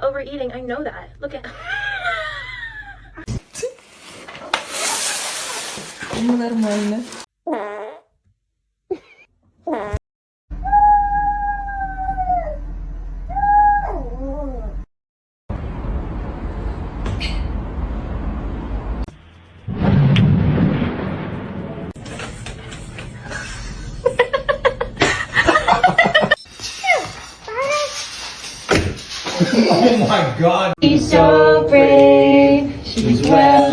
overeating. I know that. Look at. Нормально. Oh my God. She's so brave. She's well